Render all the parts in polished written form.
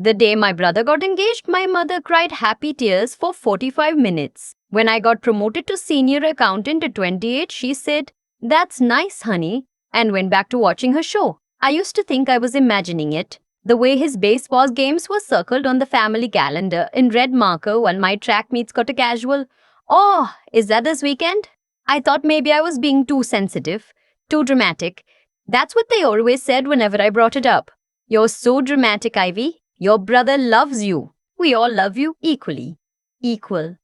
The day my brother got engaged, my mother cried happy tears for 45 minutes. When I got promoted to senior accountant at 28, she said, "That's nice, honey," and went back to watching her show. I used to think I was imagining it. The way his baseball games were circled on the family calendar in red marker while my track meets got a casual, "Oh, is that this weekend?" I thought maybe I was being too sensitive, too dramatic. That's what they always said whenever I brought it up. "You're so dramatic, Ivy. Your brother loves you. We all love you equally." Equal.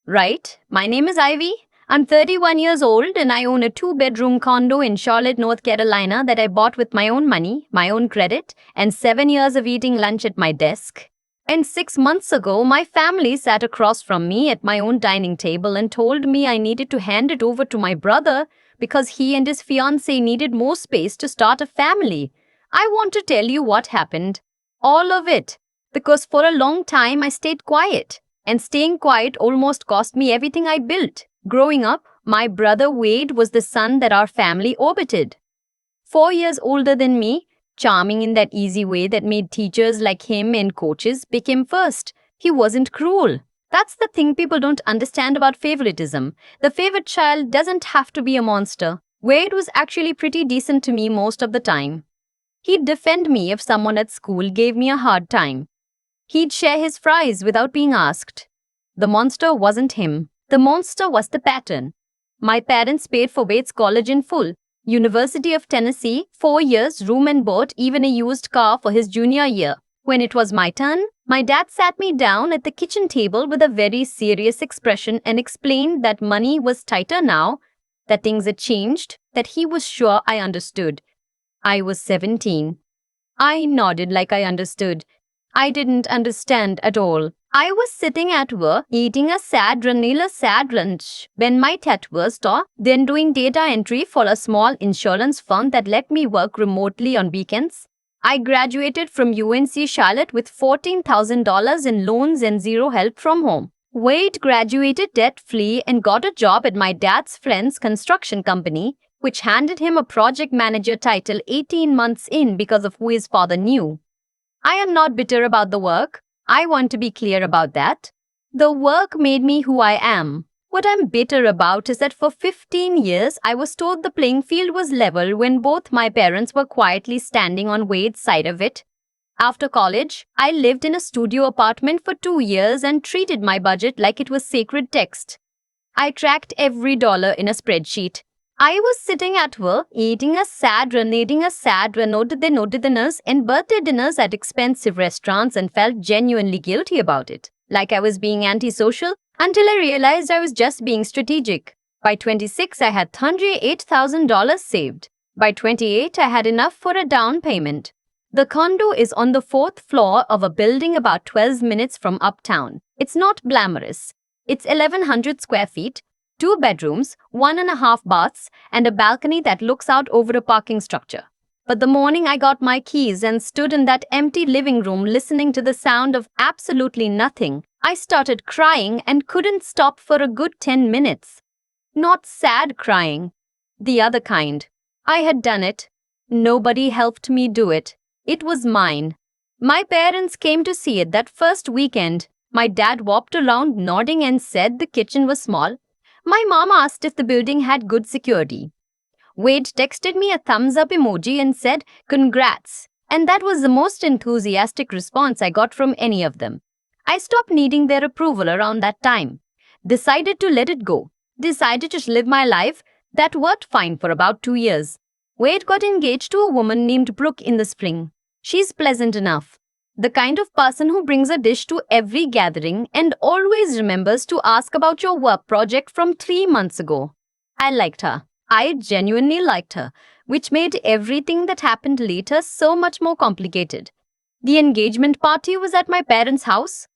Right? My name is Ivy. I'm 31 years old and I own a 2-bedroom condo in Charlotte, North Carolina that I bought with my own money, my own credit, and 7 years of eating lunch at my desk. And 6 months ago, my family sat across from me at my own dining table and told me I needed to hand it over to my brother because he and his fiancée needed more space to start a family. I want to tell you what happened. All of it. Because for a long time I stayed quiet. And staying quiet almost cost me everything I built. Growing up, my brother Wade was the sun that our family orbited. 4 years older than me, charming in that easy way that made teachers like him and coaches pick him first. He wasn't cruel. That's the thing people don't understand about favoritism. The favorite child doesn't have to be a monster. Wade was actually pretty decent to me most of the time. He'd defend me if someone at school gave me a hard time. He'd share his fries without being asked. The monster wasn't him. The monster was the pattern. My parents paid for Wade's college in full. University of Tennessee, 4 years, room and board, even a used car for his junior year. When it was my turn, my dad sat me down at the kitchen table with a very serious expression and explained that money was tighter now, that things had changed, that he was sure I understood. I was 17. I nodded like I understood. I didn't understand at all. I was sitting at work, eating a sad lunch when my dad was then doing data entry for a small insurance firm that let me work remotely on weekends. I graduated from UNC Charlotte with $14,000 in loans and zero help from home. Wade graduated debt-free and got a job at my dad's friend's construction company, which handed him a project manager title 18 months in because of who his father knew. I am not bitter about the work. I want to be clear about that. The work made me who I am. What I'm bitter about is that for 15 years, I was told the playing field was level when both my parents were quietly standing on Wade's side of it. After college, I lived in a studio apartment for 2 years and treated my budget like it was sacred text. I tracked every dollar in a spreadsheet. I was sitting at work, eating a sad noted dinners and birthday dinners at expensive restaurants and felt genuinely guilty about it. Like I was being antisocial until I realized I was just being strategic. By 26, I had $108,000 saved. By 28, I had enough for a down payment. The condo is on the 4th floor of a building about 12 minutes from uptown. It's not glamorous. It's 1,100 square feet, 2 bedrooms, 1.5 baths, and a balcony that looks out over a parking structure. But the morning I got my keys and stood in that empty living room listening to the sound of absolutely nothing, I started crying and couldn't stop for a good 10 minutes. Not sad crying. The other kind. I had done it. Nobody helped me do it. It was mine. My parents came to see it that first weekend. My dad walked around nodding and said the kitchen was small. My mom asked if the building had good security. Wade texted me a thumbs up emoji and said, "Congrats." And that was the most enthusiastic response I got from any of them. I stopped needing their approval around that time. Decided to let it go. Decided to live my life. That worked fine for about 2 years. Wade got engaged to a woman named Brooke in the spring. She's pleasant enough. The kind of person who brings a dish to every gathering and always remembers to ask about your work project from 3 months ago. I liked her. I genuinely liked her, which made everything that happened later so much more complicated. The engagement party was at my parents' house.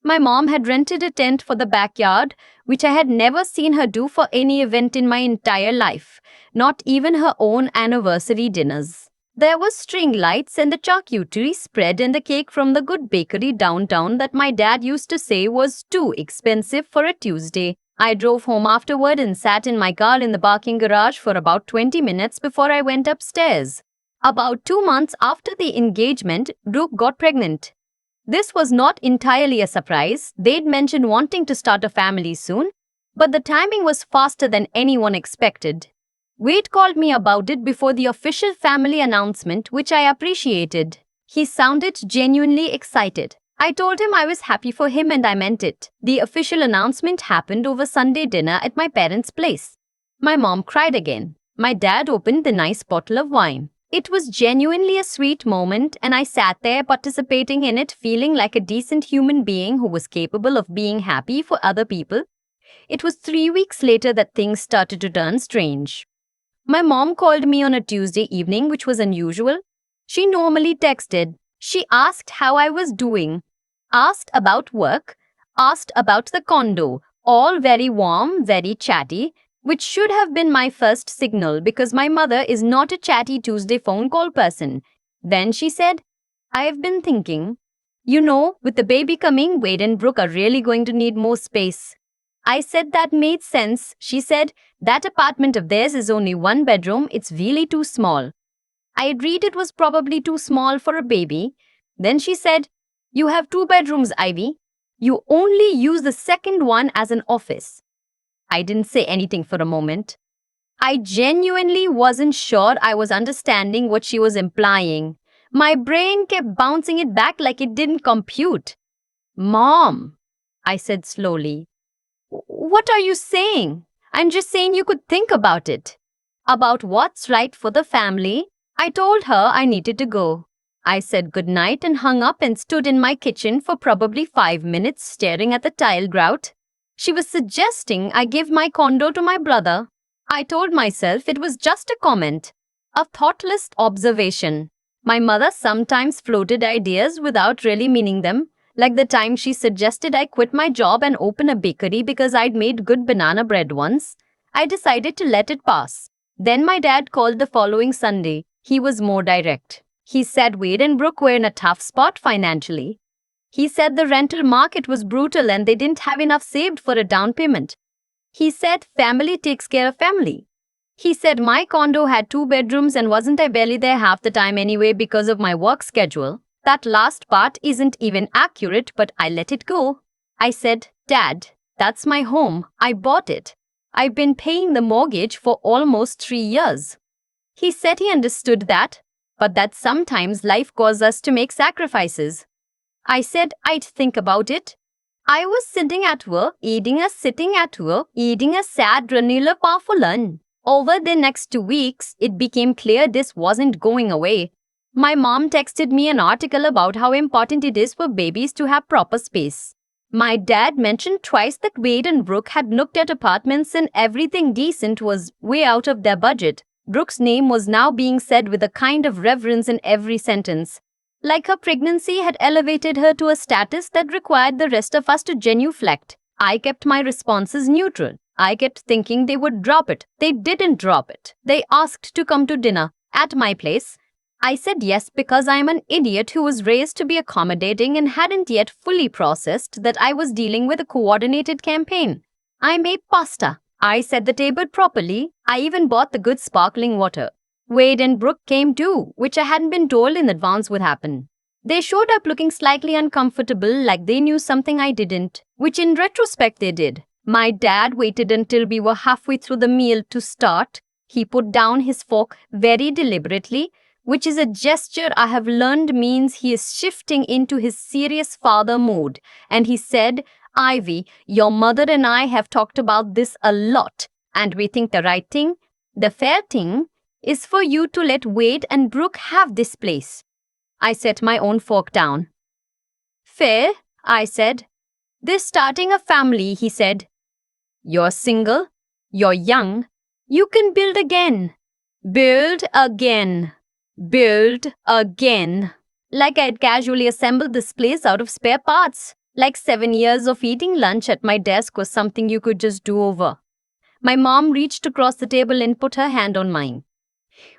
My mom had rented a tent for the backyard, which I had never seen her do for any event in my entire life, not even her own anniversary dinners. There were string lights and the charcuterie spread and the cake from the good bakery downtown that my dad used to say was too expensive for a Tuesday. I drove home afterward and sat in my car in the parking garage for about 20 minutes before I went upstairs. About 2 months after the engagement, Brooke got pregnant. This was not entirely a surprise. They'd mentioned wanting to start a family soon, but the timing was faster than anyone expected. Wade called me about it before the official family announcement, which I appreciated. He sounded genuinely excited. I told him I was happy for him and I meant it. The official announcement happened over Sunday dinner at my parents' place. My mom cried again. My dad opened the nice bottle of wine. It was genuinely a sweet moment, and I sat there participating in it, feeling like a decent human being who was capable of being happy for other people. It was 3 weeks later that things started to turn strange. My mom called me on a Tuesday evening, which was unusual. She normally texted. She asked how I was doing, asked about work, asked about the condo, all very warm, very chatty, which should have been my first signal because my mother is not a chatty Tuesday phone call person. Then she said, I've been thinking, with the baby coming, Wade and Brooke are really going to need more space. I said that made sense. She said, that apartment of theirs is only 1 bedroom, it's really too small. I agreed it was probably too small for a baby. Then she said, you have 2 bedrooms, Ivy. You only use the second one as an office. I didn't say anything for a moment. I genuinely wasn't sure I was understanding what she was implying. My brain kept bouncing it back like it didn't compute. Mom, I said slowly. What are you saying? I'm just saying you could think about it. About what's right for the family? I told her I needed to go. I said goodnight and hung up and stood in my kitchen for probably 5 minutes staring at the tile grout. She was suggesting I give my condo to my brother. I told myself it was just a comment, a thoughtless observation. My mother sometimes floated ideas without really meaning them, like the time she suggested I quit my job and open a bakery because I'd made good banana bread once. I decided to let it pass. Then my dad called the following Sunday. He was more direct. He said Wade and Brooke were in a tough spot financially. He said the rental market was brutal and they didn't have enough saved for a down payment. He said family takes care of family. He said my condo had 2 bedrooms and wasn't I barely there half the time anyway because of my work schedule. That last part isn't even accurate, but I let it go. I said, Dad, that's my home. I bought it. I've been paying the mortgage for almost 3 years. He said he understood that, but that sometimes life calls us to make sacrifices. I said I'd think about it. I was sitting at work, eating a sad granola bar for lunch. Over the next 2 weeks, it became clear this wasn't going away. My mom texted me an article about how important it is for babies to have proper space. My dad mentioned twice that Wade and Brooke had looked at apartments and everything decent was way out of their budget. Brooke's name was now being said with a kind of reverence in every sentence. Like her pregnancy had elevated her to a status that required the rest of us to genuflect. I kept my responses neutral. I kept thinking they would drop it. They didn't drop it. They asked to come to dinner at my place. I said yes because I am an idiot who was raised to be accommodating and hadn't yet fully processed that I was dealing with a coordinated campaign. I made pasta. I set the table properly. I even bought the good sparkling water. Wade and Brooke came too, which I hadn't been told in advance would happen. They showed up looking slightly uncomfortable, like they knew something I didn't, which in retrospect they did. My dad waited until we were halfway through the meal to start. He put down his fork very deliberately, which is a gesture I have learned means he is shifting into his serious father mode. And he said, Ivy, your mother and I have talked about this a lot, and we think the right thing, the fair thing, is for you to let Wade and Brooke have this place. I set my own fork down. Fair, I said. They're starting a family, he said. You're single, you're young, you can build again. Build again. Build again. Like I'd casually assembled this place out of spare parts. Like 7 years of eating lunch at my desk was something you could just do over. My mom reached across the table and put her hand on mine.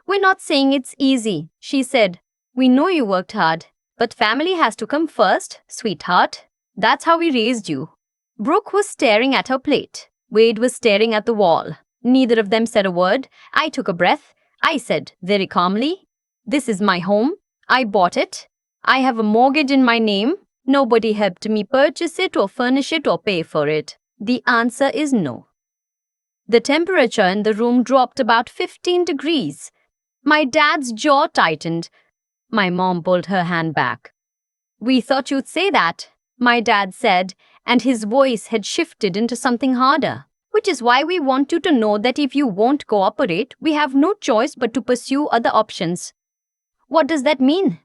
We're not saying it's easy, she said. We know you worked hard, but family has to come first, sweetheart. That's how we raised you. Brooke was staring at her plate. Wade was staring at the wall. Neither of them said a word. I took a breath. I said very calmly, this is my home. I bought it. I have a mortgage in my name. Nobody helped me purchase it or furnish it or pay for it. The answer is no. The temperature in the room dropped about 15 degrees. My dad's jaw tightened. My mom pulled her hand back. "We thought you'd say that," my dad said, and his voice had shifted into something harder. "Which is why we want you to know that if you won't cooperate, we have no choice but to pursue other options." "What does that mean?"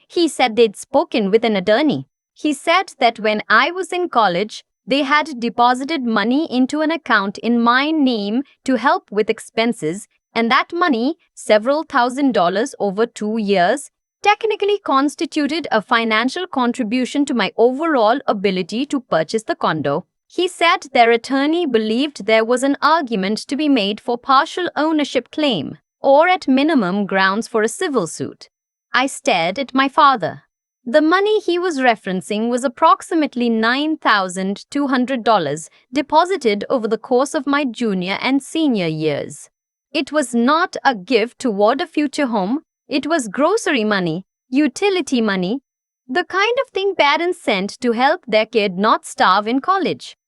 He said they'd spoken with an attorney. He said that when I was in college, they had deposited money into an account in my name to help with expenses, and that money, several $1,000s over 2 years, technically constituted a financial contribution to my overall ability to purchase the condo. He said their attorney believed there was an argument to be made for partial ownership claim, or at minimum grounds for a civil suit. I stared at my father. The money he was referencing was approximately $9,200 deposited over the course of my junior and senior years. It was not a gift toward a future home. It was grocery money, utility money, the kind of thing parents sent to help their kid not starve in college.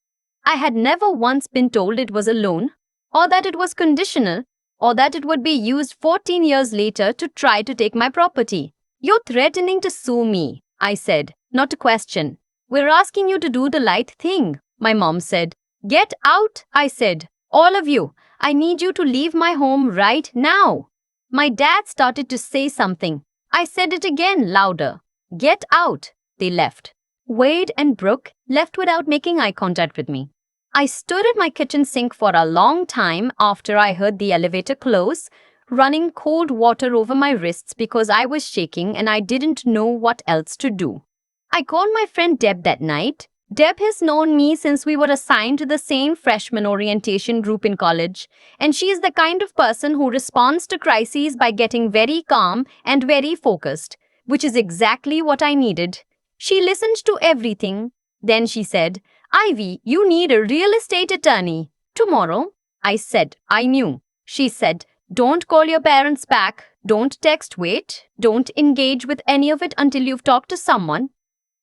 I had never once been told it was a loan, or that it was conditional, or that it would be used 14 years later to try to take my property. "You're threatening to sue me," I said, "not a question. We're asking you to do the right thing," my mom said. "Get out," I said. "All of you. I need you to leave my home right now." My dad started to say something. I said it again, louder. "Get out." They left. Wade and Brooke left without making eye contact with me. I stood at my kitchen sink for a long time after I heard the elevator close, running cold water over my wrists because I was shaking and I didn't know what else to do. I called my friend Deb that night. Deb has known me since we were assigned to the same freshman orientation group in college, and she is the kind of person who responds to crises by getting very calm and very focused, which is exactly what I needed. She listened to everything. Then she said, "Ivy, you need a real estate attorney. Tomorrow." I said, "I knew." She said, "Don't call your parents back. Don't text Wait. Don't engage with any of it until you've talked to someone."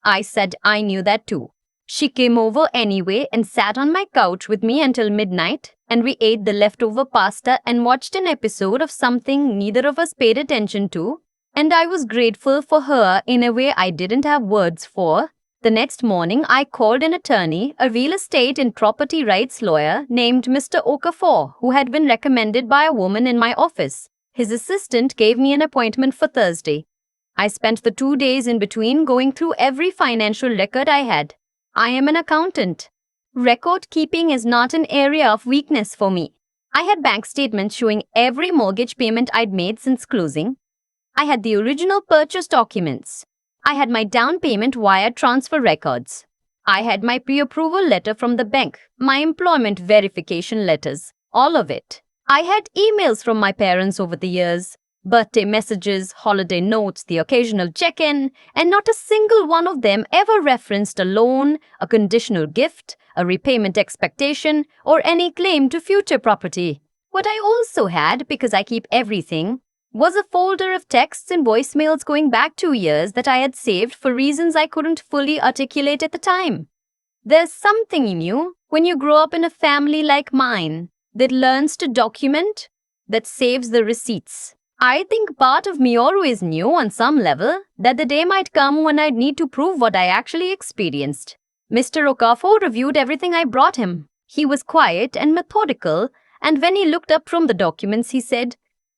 I said I knew that too. She came over anyway and sat on my couch with me until midnight, and we ate the leftover pasta and watched an episode of something neither of us paid attention to, and I was grateful for her in a way I didn't have words for. The next morning, I called an attorney, a real estate and property rights lawyer named Mr. Okafor, who had been recommended by a woman in my office. His assistant gave me an appointment for Thursday. I spent the 2 days in between going through every financial record I had. I am an accountant. Record keeping is not an area of weakness for me. I had bank statements showing every mortgage payment I'd made since closing. I had the original purchase documents. I had my down payment wire transfer records. I had my pre-approval letter from the bank, my employment verification letters, all of it. I had emails from my parents over the years, birthday messages, holiday notes, the occasional check-in, and not a single one of them ever referenced a loan, a conditional gift, a repayment expectation, or any claim to future property. What I also had, because I keep everything, was a folder of texts and voicemails going back 2 years that I had saved for reasons I couldn't fully articulate at the time. There's something in you, when you grow up in a family like mine, that learns to document, that saves the receipts. I think part of me always knew on some level that the day might come when I'd need to prove what I actually experienced. Mr. Okafor reviewed everything I brought him. He was quiet and methodical, and when he looked up from the documents, he said,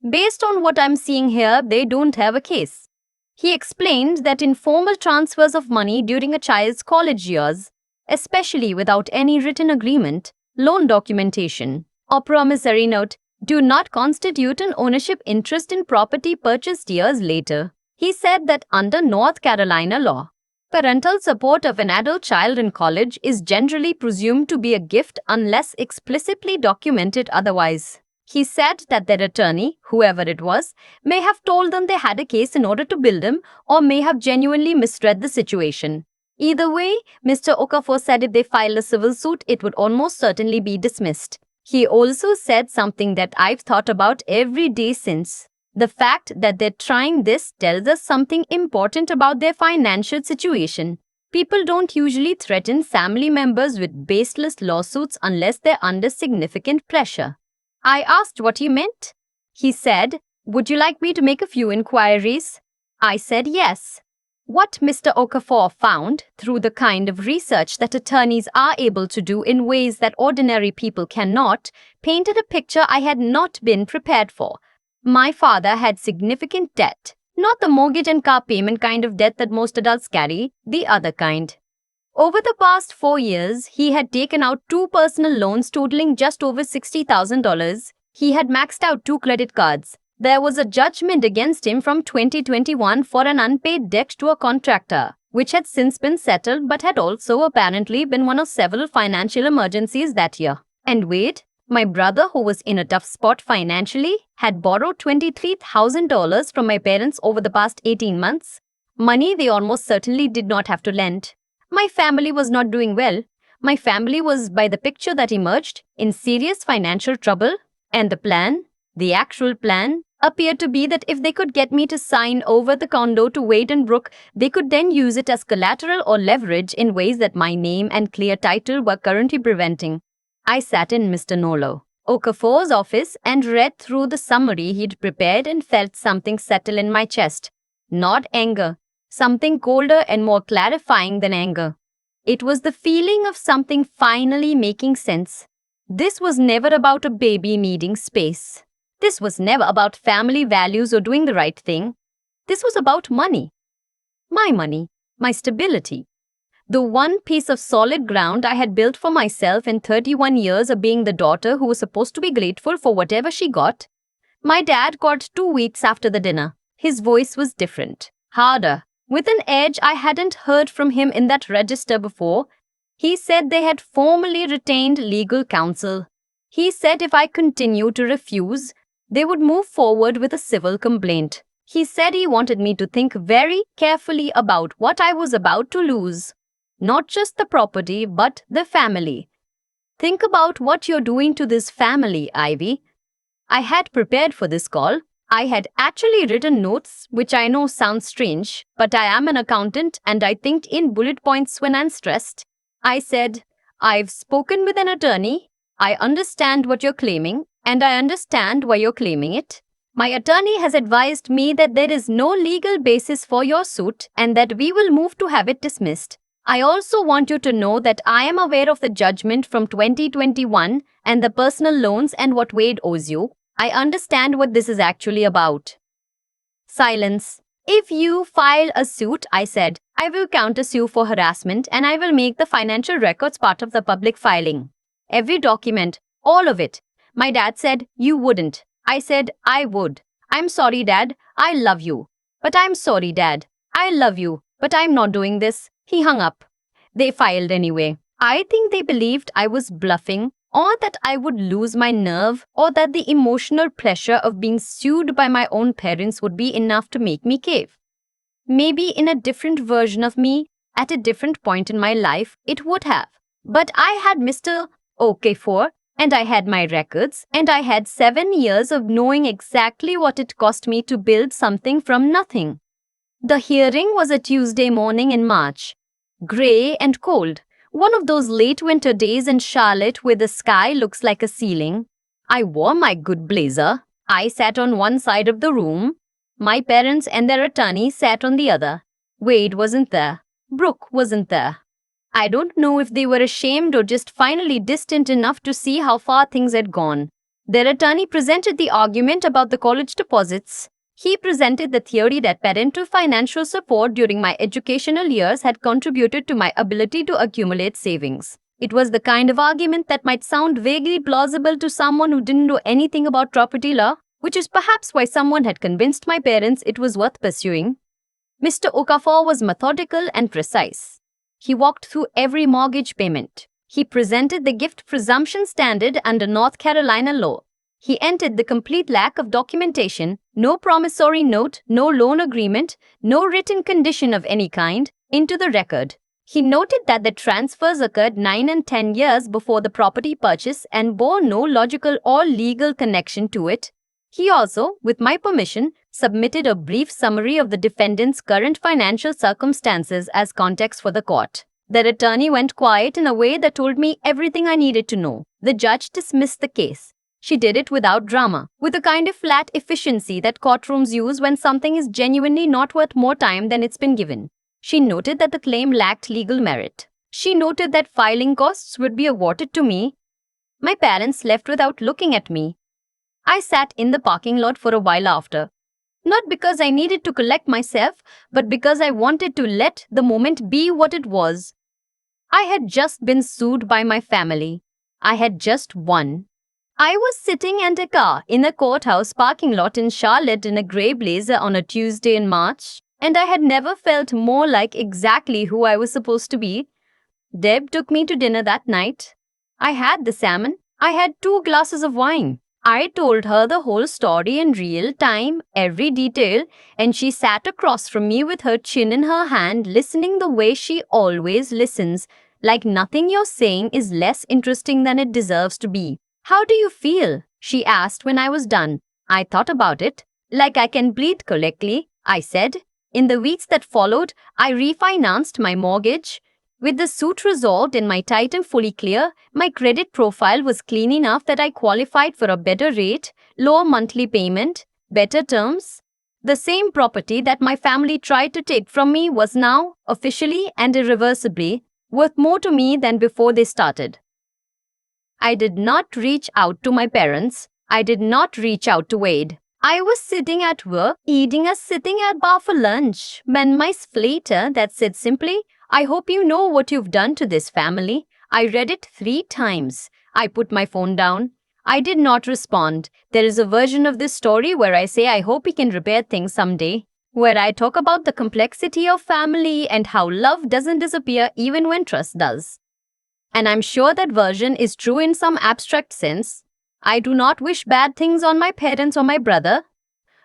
"Based on what I'm seeing here, they don't have a case." He explained that informal transfers of money during a child's college years, especially without any written agreement, loan documentation, or promissory note, do not constitute an ownership interest in property purchased years later. He said that under North Carolina law, parental support of an adult child in college is generally presumed to be a gift unless explicitly documented otherwise. He said that their attorney, whoever it was, may have told them they had a case in order to bill them, or may have genuinely misread the situation. Either way, Mr. Okafor said if they filed a civil suit, it would almost certainly be dismissed. He also said something that I've thought about every day since. The fact that they're trying this tells us something important about their financial situation. People don't usually threaten family members with baseless lawsuits unless they're under significant pressure. I asked what he meant. He said, "Would you like me to make a few inquiries?" I said yes. What Mr. Okafor found, through the kind of research that attorneys are able to do in ways that ordinary people cannot, painted a picture I had not been prepared for. My father had significant debt. Not the mortgage and car payment kind of debt that most adults carry, the other kind. Over the past 4 years, he had taken out 2 personal loans totaling just over $60,000. He had maxed out 2 credit cards. There was a judgment against him from 2021 for an unpaid debt to a contractor, which had since been settled but had also apparently been one of several financial emergencies that year. And wait, my brother, who was in a tough spot financially, had borrowed $23,000 from my parents over the past 18 months. Money they almost certainly did not have to lend. My family was not doing well. My family was, by the picture that emerged, in serious financial trouble. And the actual plan, appeared to be that if they could get me to sign over the condo to Wade and Brooke, they could then use it as collateral or leverage in ways that my name and clear title were currently preventing. I sat in Mr. Nolo Okafor's office and read through the summary he'd prepared and felt something settle in my chest. Not anger, something colder and more clarifying than anger. It was the feeling of something finally making sense. This was never about a baby needing space. This was never about family values or doing the right thing. This was about money. My stability. The one piece of solid ground I had built for myself in 31 years of being the daughter who was supposed to be grateful for whatever she got. My dad called 2 weeks after the dinner. His voice was different, harder, with an edge I hadn't heard from him in that register before. He said they had formally retained legal counsel. He said if I continued to refuse, they would move forward with a civil complaint. He said he wanted me to think very carefully about what I was about to lose. Not just the property, but the family. Think about what you're doing to this family, Ivy. I had prepared for this call. I had actually written notes, which I know sounds strange, but I am an accountant and I think in bullet points when I'm stressed. I said, I've spoken with an attorney. I understand what you're claiming, and I understand why you're claiming it. My attorney has advised me that there is no legal basis for your suit and that we will move to have it dismissed. I also want you to know that I am aware of the judgment from 2021 and the personal loans and what Wade owes you. I understand what this is actually about. Silence. If you file a suit, I said, I will countersue for harassment and I will make the financial records part of the public filing. Every document, all of it. My dad said, you wouldn't. I said, I would. I'm sorry, Dad. I love you. But I'm sorry, Dad. I love you. But I'm not doing this. He hung up. They filed anyway. I think they believed I was bluffing, or that I would lose my nerve, or that the emotional pressure of being sued by my own parents would be enough to make me cave. Maybe in a different version of me, at a different point in my life, it would have. But I had Mr. Okafor, and I had my records, and I had 7 years of knowing exactly what it cost me to build something from nothing. The hearing was a Tuesday morning in March. Grey and cold. One of those late winter days in Charlotte where the sky looks like a ceiling. I wore my good blazer. I sat on one side of the room. My parents and their attorney sat on the other. Wade wasn't there. Brooke wasn't there. I don't know if they were ashamed or just finally distant enough to see how far things had gone. Their attorney presented the argument about the college deposits. He presented the theory that parental financial support during my educational years had contributed to my ability to accumulate savings. It was the kind of argument that might sound vaguely plausible to someone who didn't know anything about property law, which is perhaps why someone had convinced my parents it was worth pursuing. Mr. Okafor was methodical and precise. He walked through every mortgage payment. He presented the gift presumption standard under North Carolina law. He entered the complete lack of documentation, no promissory note, no loan agreement, no written condition of any kind, into the record. He noted that the transfers occurred 9 and 10 years before the property purchase and bore no logical or legal connection to it. He also, with my permission, submitted a brief summary of the defendant's current financial circumstances as context for the court. That attorney went quiet in a way that told me everything I needed to know. The judge dismissed the case. She did it without drama, with a kind of flat efficiency that courtrooms use when something is genuinely not worth more time than it's been given. She noted that the claim lacked legal merit. She noted that filing costs would be awarded to me. My parents left without looking at me. I sat in the parking lot for a while after. Not because I needed to collect myself, but because I wanted to let the moment be what it was. I had just been sued by my family. I had just won. I was sitting in a car in a courthouse parking lot in Charlotte in a grey blazer on a Tuesday in March, and I had never felt more like exactly who I was supposed to be. Deb took me to dinner that night. I had the salmon. I had 2 glasses of wine. I told her the whole story in real time, every detail, and she sat across from me with her chin in her hand, listening the way she always listens, like nothing you're saying is less interesting than it deserves to be. How do you feel? She asked when I was done. I thought about it. Like I can breathe correctly, I said. In the weeks that followed, I refinanced my mortgage. With the suit resolved and my title fully clear, my credit profile was clean enough that I qualified for a better rate, lower monthly payment, better terms. The same property that my family tried to take from me was now, officially and irreversibly, worth more to me than before they started. I did not reach out to my parents. I did not reach out to Wade. I was sitting at work, eating a sitting at bar for lunch, when my flater that said simply, I hope you know what you've done to this family. I read it 3 times. I put my phone down. I did not respond. There is a version of this story where I say I hope he can repair things someday, where I talk about the complexity of family and how love doesn't disappear even when trust does. And I'm sure that version is true in some abstract sense. I do not wish bad things on my parents or my brother.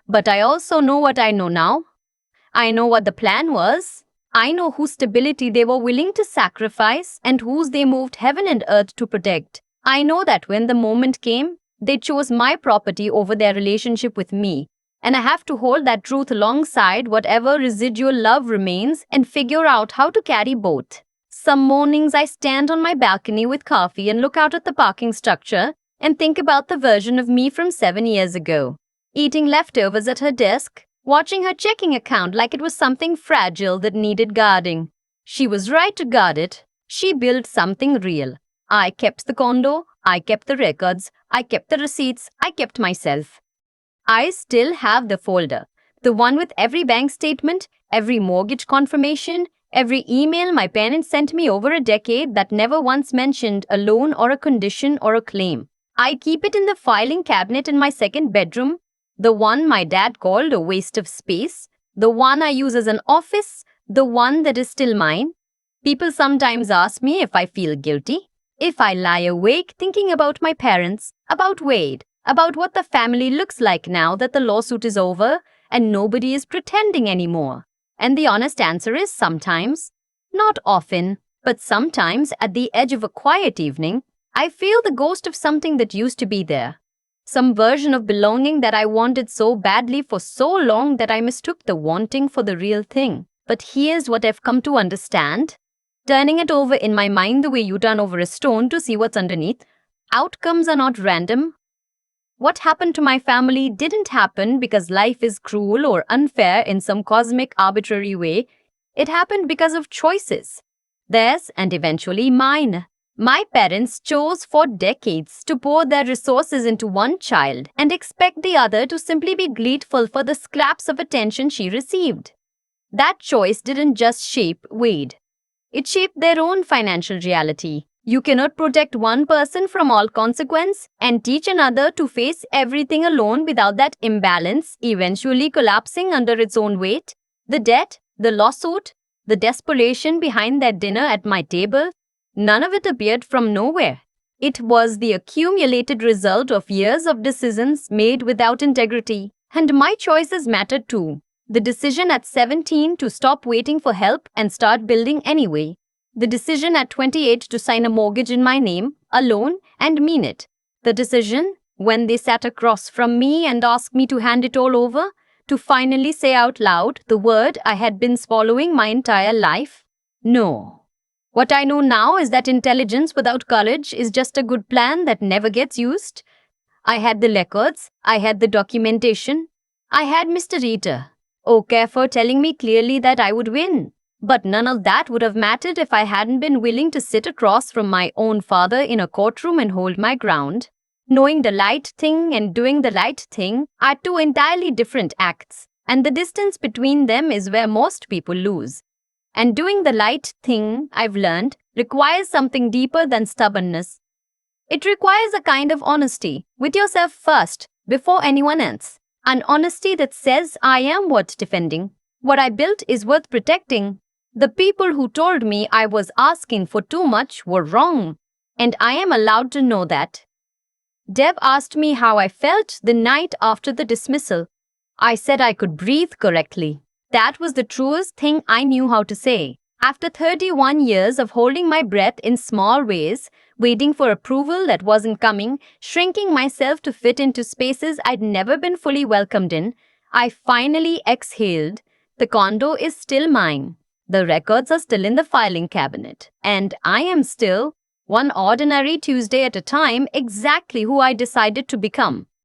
But I also know what I know now. I know what the plan was. I know whose stability they were willing to sacrifice and whose they moved heaven and earth to protect. I know that when the moment came, they chose my property over their relationship with me. And I have to hold that truth alongside whatever residual love remains and figure out how to carry both. Some mornings I stand on my balcony with coffee and look out at the parking structure and think about the version of me from 7 years ago. Eating leftovers at her desk, watching her checking account like it was something fragile that needed guarding. She was right to guard it. She built something real. I kept the condo, I kept the records, I kept the receipts, I kept myself. I still have the folder, the one with every bank statement, every mortgage confirmation, every email my parents sent me over a decade that never once mentioned a loan or a condition or a claim. I keep it in the filing cabinet in my second bedroom, the one my dad called a waste of space, the one I use as an office, the one that is still mine. People sometimes ask me if I feel guilty, if I lie awake thinking about my parents, about Wade, about what the family looks like now that the lawsuit is over and nobody is pretending anymore. And the honest answer is sometimes, not often, but sometimes at the edge of a quiet evening, I feel the ghost of something that used to be there. Some version of belonging that I wanted so badly for so long that I mistook the wanting for the real thing. But here's what I've come to understand. Turning it over in my mind the way you turn over a stone to see what's underneath. Outcomes are not random. What happened to my family didn't happen because life is cruel or unfair in some cosmic arbitrary way. It happened because of choices. Theirs and eventually mine. My parents chose for decades to pour their resources into one child and expect the other to simply be grateful for the scraps of attention she received. That choice didn't just shape Wade. It shaped their own financial reality. You cannot protect one person from all consequence and teach another to face everything alone without that imbalance eventually collapsing under its own weight. The debt, the lawsuit, the desperation behind that dinner at my table, none of it appeared from nowhere. It was the accumulated result of years of decisions made without integrity. And my choices mattered too. The decision at 17 to stop waiting for help and start building anyway. The decision at 28 to sign a mortgage in my name, alone, and mean it. The decision when they sat across from me and asked me to hand it all over, to finally say out loud the word I had been swallowing my entire life? No. What I know now is that intelligence without courage is just a good plan that never gets used. I had the records, I had the documentation, I had Mr. Reader. Okay for telling me clearly that I would win. But none of that would have mattered if I hadn't been willing to sit across from my own father in a courtroom and hold my ground. Knowing the right thing and doing the right thing are two entirely different acts, and the distance between them is where most people lose. And doing the right thing, I've learned, requires something deeper than stubbornness. It requires a kind of honesty with yourself first, before anyone else. An honesty that says I am worth defending. What I built is worth protecting. The people who told me I was asking for too much were wrong, and I am allowed to know that. Deb asked me how I felt the night after the dismissal. I said I could breathe correctly. That was the truest thing I knew how to say. After 31 years of holding my breath in small ways, waiting for approval that wasn't coming, shrinking myself to fit into spaces I'd never been fully welcomed in, I finally exhaled. The condo is still mine. The records are still in the filing cabinet. And I am still, one ordinary Tuesday at a time, exactly who I decided to become.